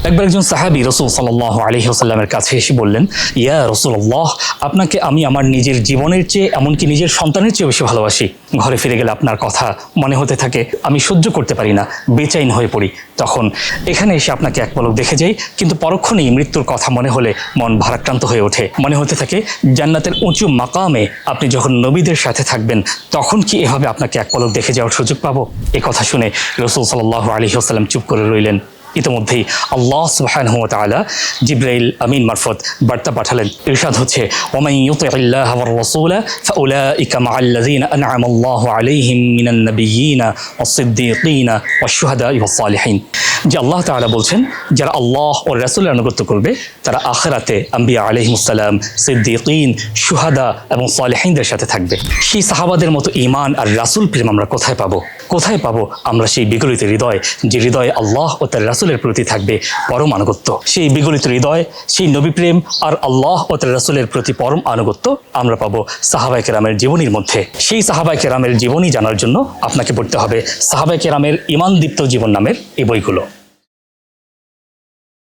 একবার একজন সাহাবী রাসূল সাল্লাল্লাহু আলাইহি ওয়াসাল্লামের কাছে এসে বললেন, ইয়া রাসূলুল্লাহ, আপনাকে আমি আমার নিজের জীবনের চেয়ে, এমনকি নিজের সন্তানের চেয়ে বেশি ভালোবাসি। ঘরে ফিরে গেলে আপনার কথা মনে হতে থাকে, আমি সহ্য করতে পারি না, বেচাইন হয়ে পড়ি। তখন এখানে এসে আপনাকে এক পলক দেখে যাই, কিন্তু পরক্ষণেই মৃত্যুর কথা মনে হলে মন ভারাক্রান্ত হয়ে ওঠে। মনে হতে থাকে জান্নাতের উঁচু মাকামে আপনি যখন নবীদের সাথে থাকবেন, তখন কি এভাবে আপনাকে এক পলক দেখে যাওয়ার সুযোগ পাবো? এ কথা শুনে রাসূল সাল্লাল্লাহু আলাইহি ওয়াসাল্লাম চুপ করে রইলেন। ইতিমধ্যেই আল্লাহ সুবহানাহু ওয়া তাআলা জিবরাইল আমিন মারফত বার্তা পাঠালেন। ইরশাদ হচ্ছে, ওয়া মান ইউতিইল্লাহ ওয়ার রাসূলা ফাউলাইকা মাআল্লাযীনা আন'আমা আল্লাহু আলাইহিম মিনান নাবিয়্যিনা ওয়াস-সিদ্দীকিনা ওয়াশ-শুহাদাই ওয়াস-সালিহিন। যে আল্লাহ তাআলা বলছেন, যারা আল্লাহ ও রাসূলের আনুগত্য করবে তারা আখিরাতে আম্বিয়া আলাইহিমুস সালাম, সিদ্দীকিন, শুহাদা এবং সালিহিনদের সাথে থাকবে। সেই সাহাবাদের মতো ঈমান আর রাসূল প্রেম আমরা কোথায় পাবো? কোথায় পাবো আমরা সেই বিগলিত হৃদয়, যে হৃদয়ে আল্লাহ ও তার রাসূলের প্রতি থাকবে পরম আনুগত্য? সেই বিগলিত হৃদয়, সেই নবী প্রেম আর আল্লাহ ও তার রাসূলের প্রতি পরম আনুগত্য আমরা পাবো সাহাবায়ে কেরামের জীবনীর মধ্যে। সেই সাহাবায়ে কেরামের জীবনী জানার জন্য আপনাকে পড়তে হবে সাহাবায়ে কেরামের ঈমানদীপ্ত জীবন নামের এই বইগুলো।